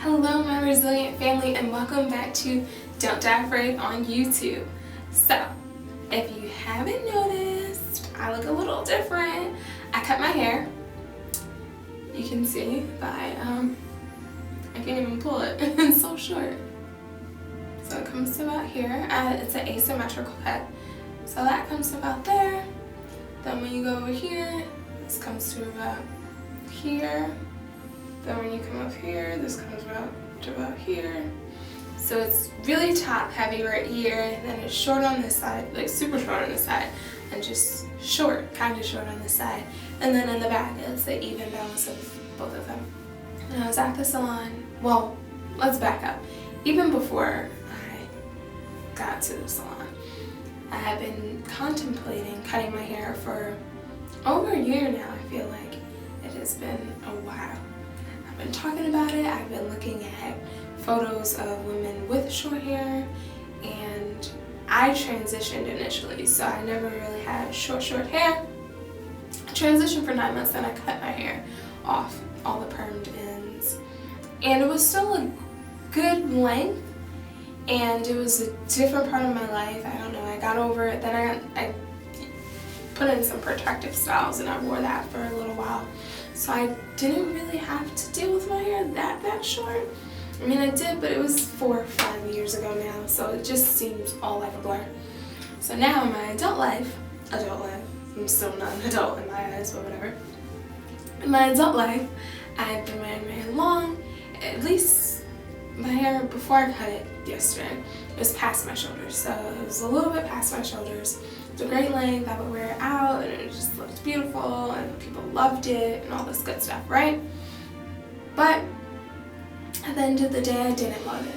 Hello my resilient family and welcome back to Don't Die Afraid on YouTube. So, if you haven't noticed, I look a little different. I cut my hair. You can see by, I can't even pull it, it's so short. So it comes to about here. It's an asymmetrical cut. So that comes to about there. Then when you go over here, this comes to about here. Then when you come up here, this comes to about here. So it's really top heavy right here, and then it's short on this side, like super short on this side, and just short, kind of short on this side. And then in the back, it's the even balance of both of them. And I was at the salon, well, let's back up. Even before I got to the salon, I had been contemplating cutting my hair for over a year now. I feel like it has been a while. I've been talking about it. I've been looking at photos of women with short hair, and I transitioned initially, so I never really had short hair. I transitioned for 9 months, then I cut my hair off, all the permed ends, and it was still a good length, and it was a different part of my life. I don't know, I got over it. Then I put in some protective styles, and I wore that for a little while. So I didn't really have to deal with my hair that short. I mean, I did, but it was 4 or 5 years ago now, so it just seems all like a blur. So now in my adult life, I'm still not an adult in my eyes, but whatever. In my adult life, I've been wearing my hair long. At least my hair, before I cut it yesterday, it was past my shoulders. So it was a little bit past my shoulders. It's a great length. I would wear it out, and it just looked beautiful, and people loved it, and all this good stuff, right? But at the end of the day, I didn't love it.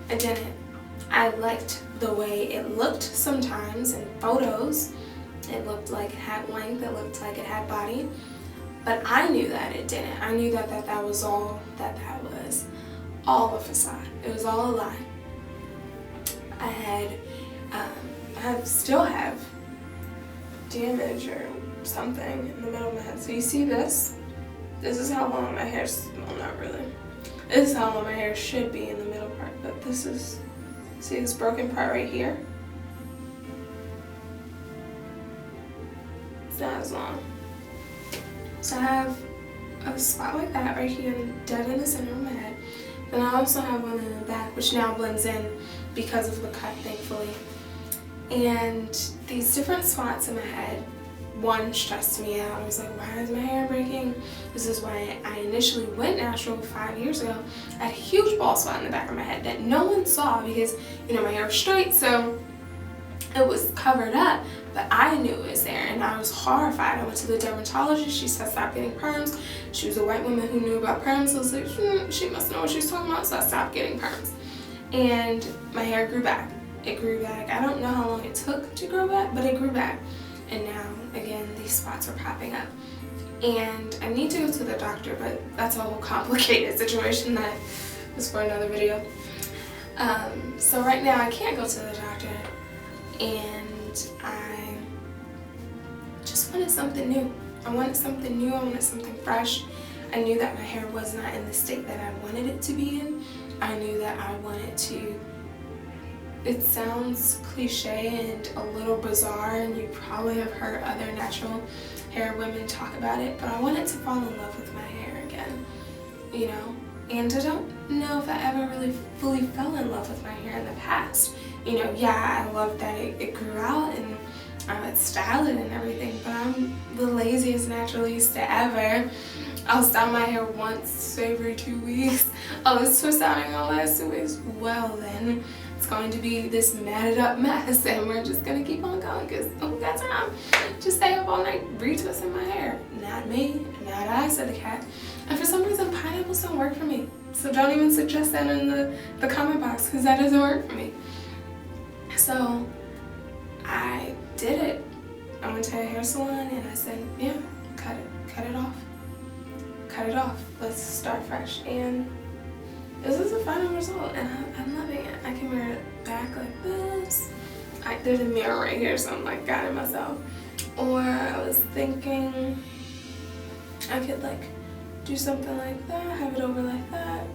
I didn't. I liked the way it looked sometimes in photos. It looked like it had length, it looked like it had body. But I knew that it didn't. I knew that was all that was. All a facade. It was all a lie. I still have damage or something in the middle of my head. So you see this? This is how long my hair is, well, not really. This is how long my hair should be in the middle part, but this is, see this broken part right here? It's not as long. So I have a spot like that right here, dead in the center of my head. Then I also have one in the back, which now blends in because of the cut, thankfully. And these different spots in my head, one stressed me out. I was like, why is my hair breaking? This is why I initially went natural 5 years ago. I had a huge bald spot in the back of my head that no one saw because, you know, my hair was straight, so it was covered up, but I knew it was there, and I was horrified. I went to the dermatologist. She said stop getting perms. She was a white woman who knew about perms. I was like, she must know what she's talking about, so I stopped getting perms. And my hair grew back. It grew back. I don't know how long it took to grow back, but it grew back. And now, again, these spots are popping up. And I need to go to the doctor, but that's a whole complicated situation that is for another video. So right now I can't go to the doctor, and I just wanted something new. I wanted something new, I wanted something fresh. I knew that my hair was not in the state that I wanted it to be in. I knew that I wanted to, it sounds cliche and a little bizarre, and you probably have heard other natural hair women talk about it, but I wanted to fall in love with my hair again, you know? And I don't know if I ever really fully fell in love with my hair in the past. You know, yeah, I loved that it grew out, and I would style it and everything, but I'm the laziest naturalista ever. I'll style my hair once every 2 weeks. I'll twist out in the last 2 weeks. Well then, it's going to be this matted up mess, and we're just gonna keep on going because who got time to stay up all night retwisting my hair? Not me, not I, said the cat. And for some reason, pineapples don't work for me. So don't even suggest that in the comment box, because that doesn't work for me. So I did it. I went to a hair salon and I said, yeah, cut it off. Cut it off. Let's start fresh. And this is the final result, and I'm loving it. I can wear it back like this. There's a mirror right here, so I'm like guiding myself. Or I was thinking I could like do something like that, have it over like that,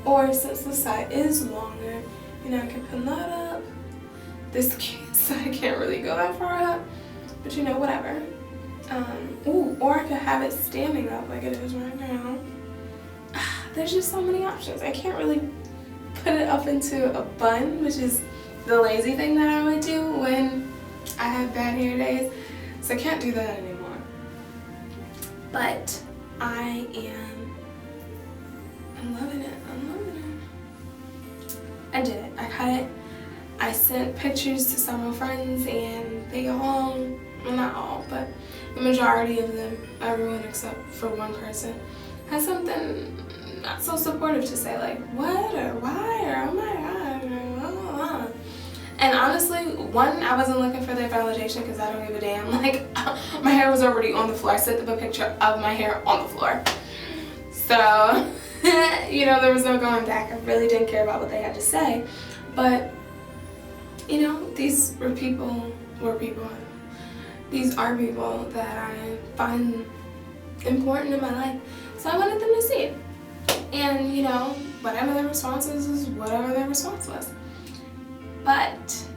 Or since the side is longer, you know, I can pin that up. This side can't really go that far up, but you know, whatever. Ooh, or I could have it standing up like it is right now. There's just so many options. I can't really put it up into a bun, which is the lazy thing that I would do when I have bad hair days. So I can't do that anymore. But I'm loving it. I'm loving it. I did it. I cut it. I sent pictures to several friends, and they all, well, not all, but the majority of them, everyone except for one person, has something not so supportive to say, like, what, or why, or oh my god, or blah, blah, blah. And honestly, one, I wasn't looking for their validation because I don't give a damn. Like, my hair was already on the floor. I sent them a picture of my hair on the floor. So, you know, there was no going back. I really didn't care about what they had to say. But, you know, these are people that I find important in my life. So I wanted them to see it. And, you know, whatever their response is whatever their response was. But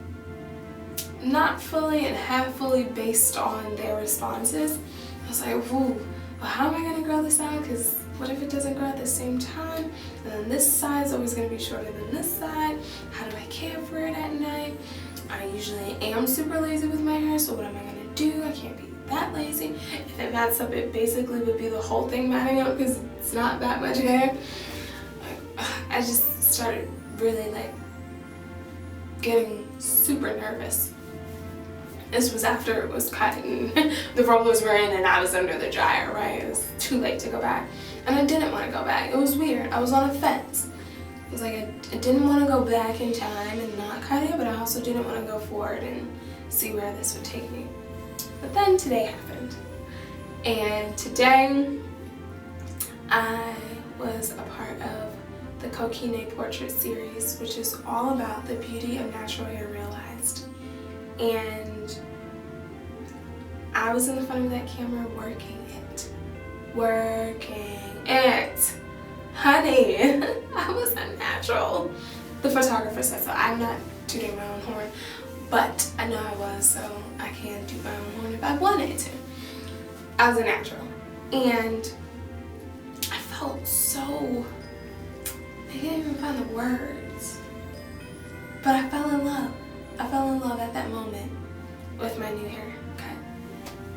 not fully and half fully based on their responses. I was like, ooh, well, how am I going to grow this out? Because what if it doesn't grow at the same time? And then this side is always going to be shorter than this side. How do I care for it at night? I usually am super lazy with my hair, so what am I going to do? I can't be that lazy. If it mats up, it basically would be the whole thing matting up because it's not that much hair. I just started really like getting super nervous. This was after it was cut and the rollers were in and I was under the dryer, right? It was too late to go back. And I didn't want to go back. It was weird. I was on a fence. It was like I didn't want to go back in time and not cut it, but I also didn't want to go forward and see where this would take me. But then today happened. And today I was a part of the KINKY portrait series, which is all about the beauty of natural hair realized. And I was in the front of that camera working it. Honey, I was a natural. The photographer said so. I'm not tooting my own horn, but I know I was, so I can toot my own horn if I wanted to. I was a natural. And I felt so, I can't even find the words, but I fell in love. I fell in love at that moment with my new haircut.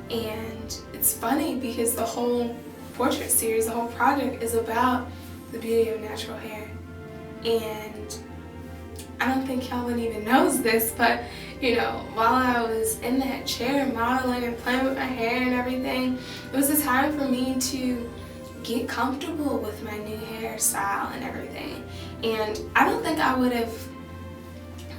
And it's funny because the whole portrait series, the whole project is about the beauty of natural hair. And I don't think Calvin even knows this, but you know, while I was in that chair modeling and playing with my hair and everything, it was a time for me to get comfortable with my new hairstyle and everything. And I don't think I would have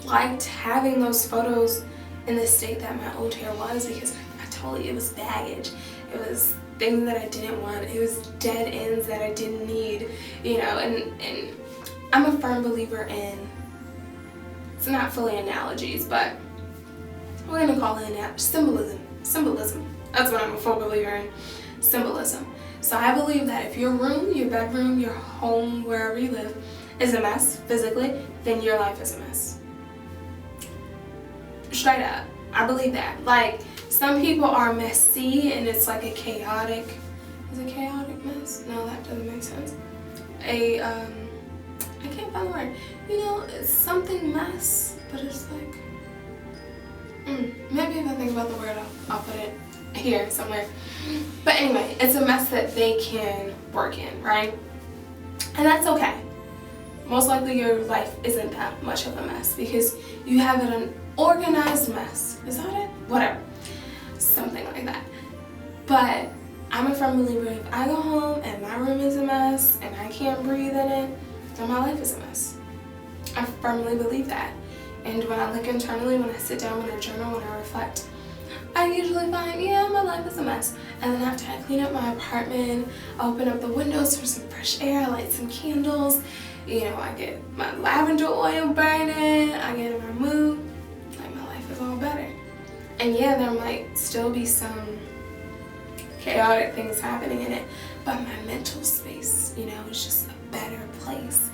liked having those photos in the state that my old hair was, because I told you it was baggage. It was things that I didn't want. It was dead ends that I didn't need, you know, and I'm a firm believer in, it's not fully analogies, but we're gonna call it symbolism. That's what I'm a full believer in, symbolism. So I believe that if your room, your bedroom, your home, wherever you live, is a mess physically, then your life is a mess. Straight up, I believe that. Like, some people are messy and it's like a chaotic, is it chaotic mess? No, that doesn't make sense. I can't find the word. You know, it's something mess, but it's like, maybe if I think about the word, I'll put it here somewhere. But anyway, it's a mess that they can work in, right? And that's okay. Most likely your life isn't that much of a mess because you have it an organized mess. Is that it? Whatever. Something like that. But I'm a firm believer, if I go home and my room is a mess and I can't breathe in it, then my life is a mess. I firmly believe that. And when I look internally, when I sit down, when I journal, when I reflect, I usually find, yeah, my life is a mess. And then after I clean up my apartment, I open up the windows for some fresh air, I light some candles, you know, I get my lavender oil burning, I get in my mood, like my life is all better. And yeah, there might still be some chaotic things happening in it, but my mental space, you know, is just a better place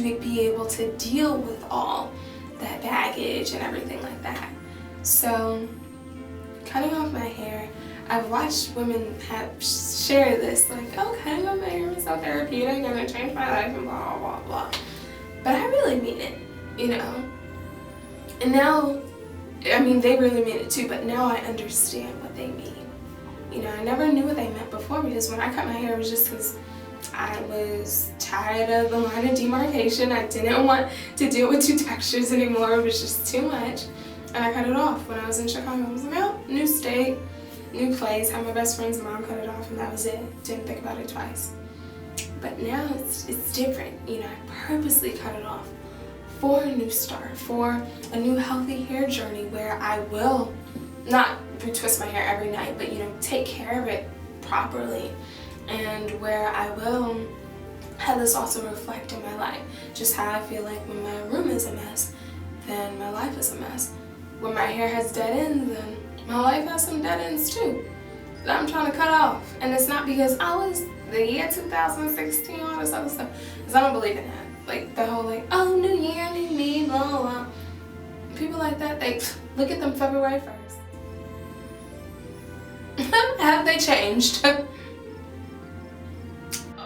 to be able to deal with all that baggage and everything like that. So cutting off my hair, I've watched women share this, like, oh, cutting off my hair was so therapeutic and it changed my life and blah, blah, blah. But I really mean it, you know. And now, I mean, they really mean it too, but now I understand what they mean. You know, I never knew what they meant before, because when I cut my hair, it was just because I was tired of the line of demarcation. I didn't want to deal with two textures anymore. It was just too much. And I cut it off when I was in Chicago. I was like, oh, new state, new place. Had my best friend's mom cut it off, and that was it. Didn't think about it twice. But now it's different. You know, I purposely cut it off for a new start, for a new healthy hair journey where I will not retwist my hair every night, but, you know, take care of it properly, and where I will have this also reflect in my life. Just how I feel like when my room is a mess, then my life is a mess. When my hair has dead ends, then my life has some dead ends too that I'm trying to cut off. And it's not because I was the year 2016, all this other stuff, because I don't believe in that. Like the whole like, oh, new year, new me, blah, blah, blah. People like that, they look at them February 1st. Have they changed?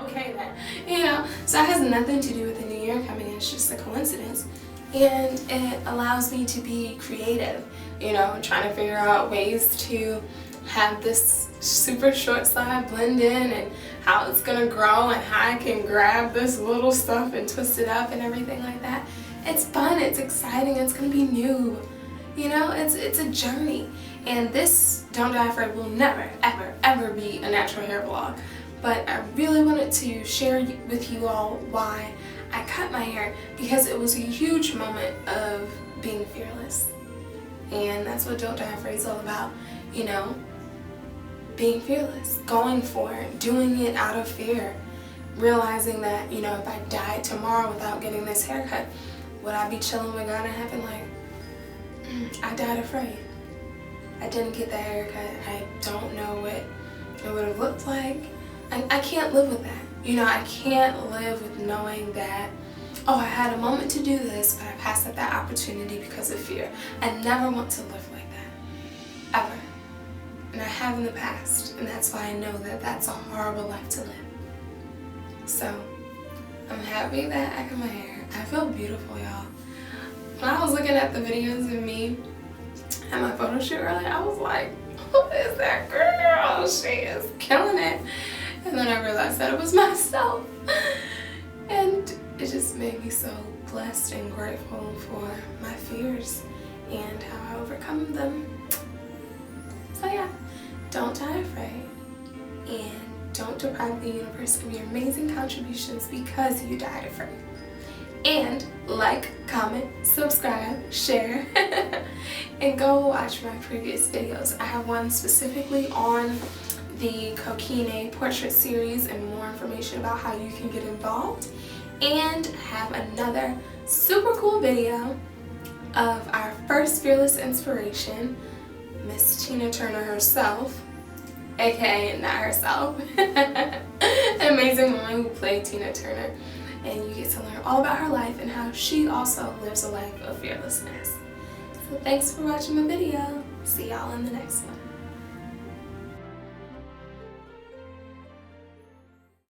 Okay then. You know, so it has nothing to do with the new year coming in, it's just a coincidence. And it allows me to be creative, you know, trying to figure out ways to have this super short side blend in, and how it's gonna grow, and how I can grab this little stuff and twist it up and everything like that. It's fun, it's exciting, it's gonna be new. You know, it's a journey. And this Don't Die Afraid will never, ever, ever be a natural hair vlog. But I really wanted to share with you all why I cut my hair, because it was a huge moment of being fearless. And that's what Don't Die Afraid is all about, you know, being fearless, going for it, doing it out of fear, realizing that, you know, if I died tomorrow without getting this haircut, would I be chilling with God in heaven like, I died afraid. I didn't get the haircut. I don't know what it would have looked like. I can't live with that. You know, I can't live with knowing that, oh, I had a moment to do this, but I passed up that opportunity because of fear. I never want to live like that, ever. And I have in the past, and that's why I know that that's a horrible life to live. So, I'm happy that I cut my hair. I feel beautiful, y'all. When I was looking at the videos of me at my photo shoot earlier, I was like, who is that girl? She is killing it. And then I realized that it was myself. And it just made me so blessed and grateful for my fears and how I overcome them. So yeah, don't die afraid, and don't deprive the universe of your amazing contributions because you died afraid. And like, comment, subscribe, share, and go watch my previous videos. I have one specifically on the KINKY portrait series and more information about how you can get involved, and have another super cool video of our first fearless inspiration, Miss Tina Turner herself, aka not herself, an amazing woman who played Tina Turner, and you get to learn all about her life and how she also lives a life of fearlessness. So thanks for watching my video. See y'all in the next one.